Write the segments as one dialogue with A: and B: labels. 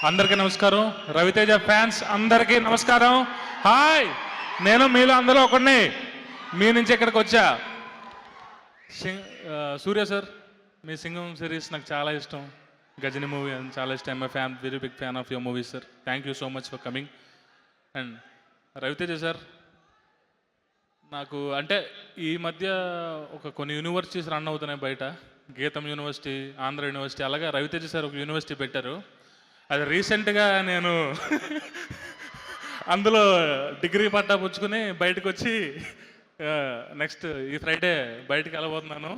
A: అందరికీ నమస్కారం. రవితేజ ఫ్యాన్స్ అందరికీ నమస్కారం. హాయ్, నేను మీలో అందరూ ఒకడిని. మీ నుంచి ఇక్కడికి వచ్చా. సూర్య సార్, మీ సింగం సిరీస్ నాకు చాలా ఇష్టం. గజని మూవీ అని చాలా ఇష్టం. My fan, very big fan of your movie sir. Thank you so much for coming. And Ravi Teja sir, నాకు అంటే ఈ మధ్య కొన్ని యూనివర్సిటీస్ రన్ అవుతున్నాయి బయట. గీతం యూనివర్సిటీ, ఆంధ్ర యూనివర్సిటీ, అలాగే రవితేజ సార్ ఒక యూనివర్సిటీ పెట్టారు. అది రీసెంట్గా నేను అందులో డిగ్రీ పట్టా పుచ్చుకుని బయటకు వచ్చి నెక్స్ట్ ఈ ఫ్రైడే బయటకు వెళ్ళబోతున్నాను.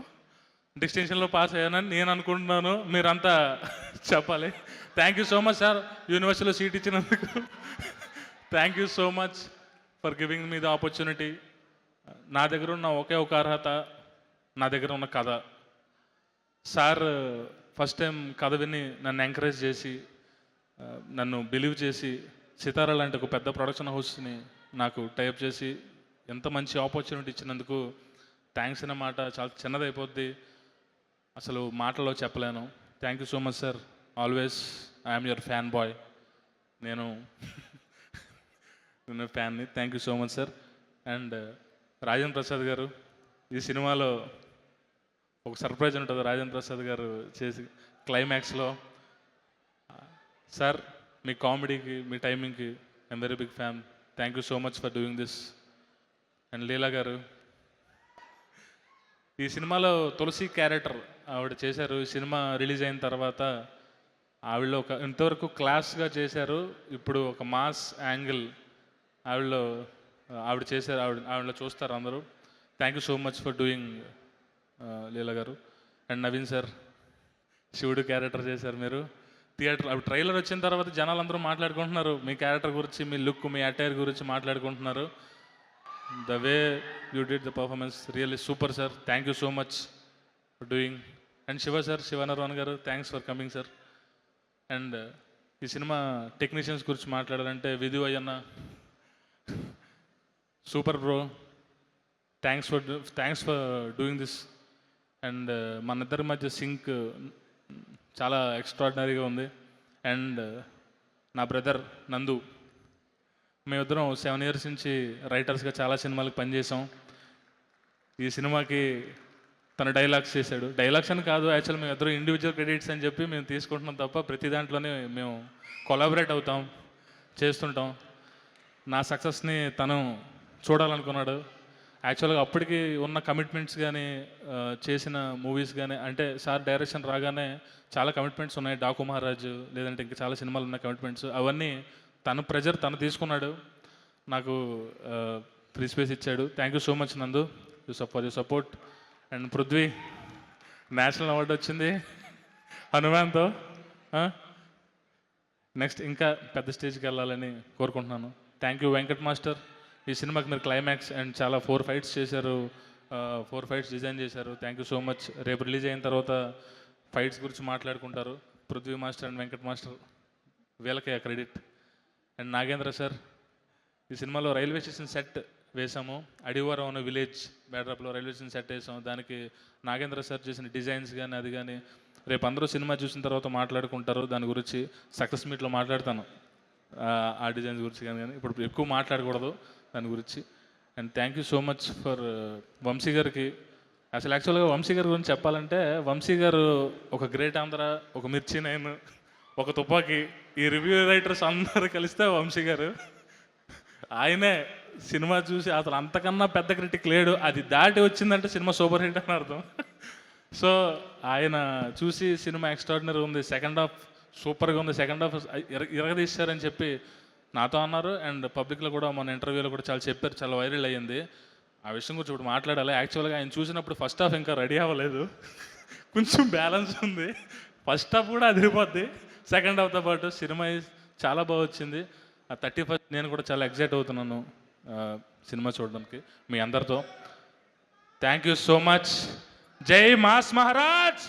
A: డిస్టింక్షన్లో పాస్ అయ్యానని నేను అనుకుంటున్నాను. మీరంతా చెప్పాలి. Thank you so much sir, యూనివర్సిటీలో సీట్ ఇచ్చినందుకు. Thank you so much for giving me the opportunity. నా దగ్గర ఉన్న ఒకే ఒక అర్హత, నా దగ్గర ఉన్న కథ. సార్ ఫస్ట్ టైం కథ విని నన్ను ఎంకరేజ్ చేసి, నన్ను బిలీవ్ చేసి, సితారా లాంటి ఒక పెద్ద ప్రొడక్షన్ హౌస్ని నాకు టైప్ చేసి ఎంత మంచి ఆపర్చునిటీ ఇచ్చినందుకు థ్యాంక్స్ అనే మాట చాలా చిన్నదైపోద్ది, అసలు మాటలో చెప్పలేను. Thank you so much sir. Always I'm your fan boy. నేను ఫ్యాన్ని. Thank you so much sir. And Rajendra Prasad garu, ఈ సినిమాలో ఒక సర్ప్రైజ్ ఉంటుంది రాజేంద్ర ప్రసాద్ గారు చేసి క్లైమాక్స్లో. సార్, మీ కామెడీకి, మీ టైమింగ్కి I'm very big fan. Thank you so much for doing this. And Leela garu, ఈ సినిమాలో తులసి క్యారెక్టర్ ఆవిడ చేశారు. ఈ సినిమా రిలీజ్ అయిన తర్వాత ఆవిడలో ఇంతవరకు క్లాస్గా చేశారు, ఇప్పుడు ఒక మాస్ యాంగిల్ ఆవిడ చేశారు. ఆవిడలో చూస్తారు అందరూ. Thank you so much for doing Leela garu. And Naveen sir, శివుడు క్యారెక్టర్ చేశారు మీరు. థియేటర్ అప్పుడు ట్రైలర్ వచ్చిన తర్వాత జనాలు అందరూ మాట్లాడుకుంటున్నారు మీ క్యారెక్టర్ గురించి, మీ లుక్, మీ అటైర్ గురించి మాట్లాడుకుంటున్నారు. The way you did the performance really super sir. Thank you so much for doing. And Shiva sir, Shivanarvan garu, thanks for coming sir. And ఈ సినిమా టెక్నీషియన్స్ గురించి మాట్లాడాలంటే Vidhu Ayyanna, super bro, thanks for doing this. And మన ఇద్దరి మధ్య sync చాలా ఎక్స్ట్రాడినరీగా ఉంది. And నా బ్రదర్ నందు, మేమిద్దరం 7 years నుంచి రైటర్స్గా చాలా సినిమాలకు పనిచేసాం. ఈ సినిమాకి తన డైలాగ్స్ చేశాడు. డైలాగ్స్ అని కాదు, యాక్చువల్ మేము ఇద్దరు ఇండివిజువల్ క్రెడిట్స్ అని చెప్పి మేము తీసుకుంటున్నాం తప్ప ప్రతి దాంట్లోనే మేము కొలాబరేట్ అవుతాం, చేస్తుంటాం. నా సక్సెస్ని తను చూడాలనుకున్నాడు. యాక్చువల్గా అప్పటికి ఉన్న కమిట్మెంట్స్ కానీ, చేసిన మూవీస్ కానీ, అంటే సార్ డైరెక్షన్ రాగానే చాలా కమిట్మెంట్స్ ఉన్నాయి. డాకు మహారాజు, లేదంటే ఇంకా చాలా సినిమాలు ఉన్నాయి కమిట్మెంట్స్. అవన్నీ తను తను తీసుకున్నాడు, నాకు ఫ్రీ స్పేస్ ఇచ్చాడు. Thank you so much Nandu for your support. And Prithvi, national award వచ్చింది హనుమాన్తో. నెక్స్ట్ ఇంకా పెద్ద స్టేజ్కి వెళ్ళాలని కోరుకుంటున్నాను. Thank you Venkat master. ఈ సినిమాకి మీరు క్లైమాక్స్ అండ్ చాలా 4 fights చేశారు, 4 fights డిజైన్ చేశారు. Thank you so much. రేపు రిలీజ్ అయిన తర్వాత ఫైట్స్ గురించి మాట్లాడుకుంటారు. Prithvi master and Venkat master, వీళ్ళకే క్రెడిట్. అండ్ నాగేంద్ర సార్, ఈ సినిమాలో రైల్వే స్టేషన్ సెట్ వేసాము. అడివారం అనే విలేజ్ బ్యాడ్రాప్లో రైల్వే స్టేషన్ సెట్ వేసాము. దానికి నాగేంద్ర సార్ చేసిన డిజైన్స్ కానీ అది కానీ రేపు అందరూ సినిమా చూసిన తర్వాత మాట్లాడుకుంటారు. దాని గురించి సక్సెస్ మీట్లో మాట్లాడతాను, ఆ డిజైన్స్ గురించి కానీ. ఇప్పుడు ఎక్కువ మాట్లాడకూడదు దాని గురించి. And thank you so much for Vamshi గారికి. అసలు యాక్చువల్గా వంశీ గారి గురించి చెప్పాలంటే, వంశీ గారు ఒక గ్రేట్ ఆంధ్ర, ఒక మిర్చి 9, ఒక తుపాకీ, ఈ రివ్యూ రైటర్స్ అందరూ కలిస్తే వంశీ గారు. ఆయనే సినిమా చూసి అసలు అంతకన్నా పెద్ద క్రిటిక్ లేడు, అది దాటి వచ్చిందంటే సినిమా సూపర్ హిట్ అని అర్థం. సో ఆయన చూసి సినిమా ఎక్స్ట్రాడినరీ ఉంది, సెకండ్ హాఫ్ సూపర్గా ఉంది, సెకండ్ హాఫ్ ఇరగదీశారని చెప్పి నాతో అన్నారు. అండ్ పబ్లిక్లో కూడా మన ఇంటర్వ్యూలో కూడా చాలా చెప్పారు, చాలా వైరల్ అయ్యింది. ఆ విషయం గురించి ఇప్పుడు మాట్లాడాలి. యాక్చువల్గా ఆయన చూసినప్పుడు ఫస్ట్ హాఫ్ ఇంకా రెడీ అవ్వలేదు, కొంచెం బ్యాలెన్స్ ఉంది. ఫస్ట్ హాఫ్ కూడా అదిరిపోద్ది సెకండ్ హాఫ్తో పాటు. సినిమా చాలా బాగా వచ్చింది. ఆ 31st నేను కూడా చాలా ఎక్సైట్ అవుతున్నాను సినిమా చూడడానికి మీ అందరితో. Thank you so much. జై మాస్ మహారాజ్.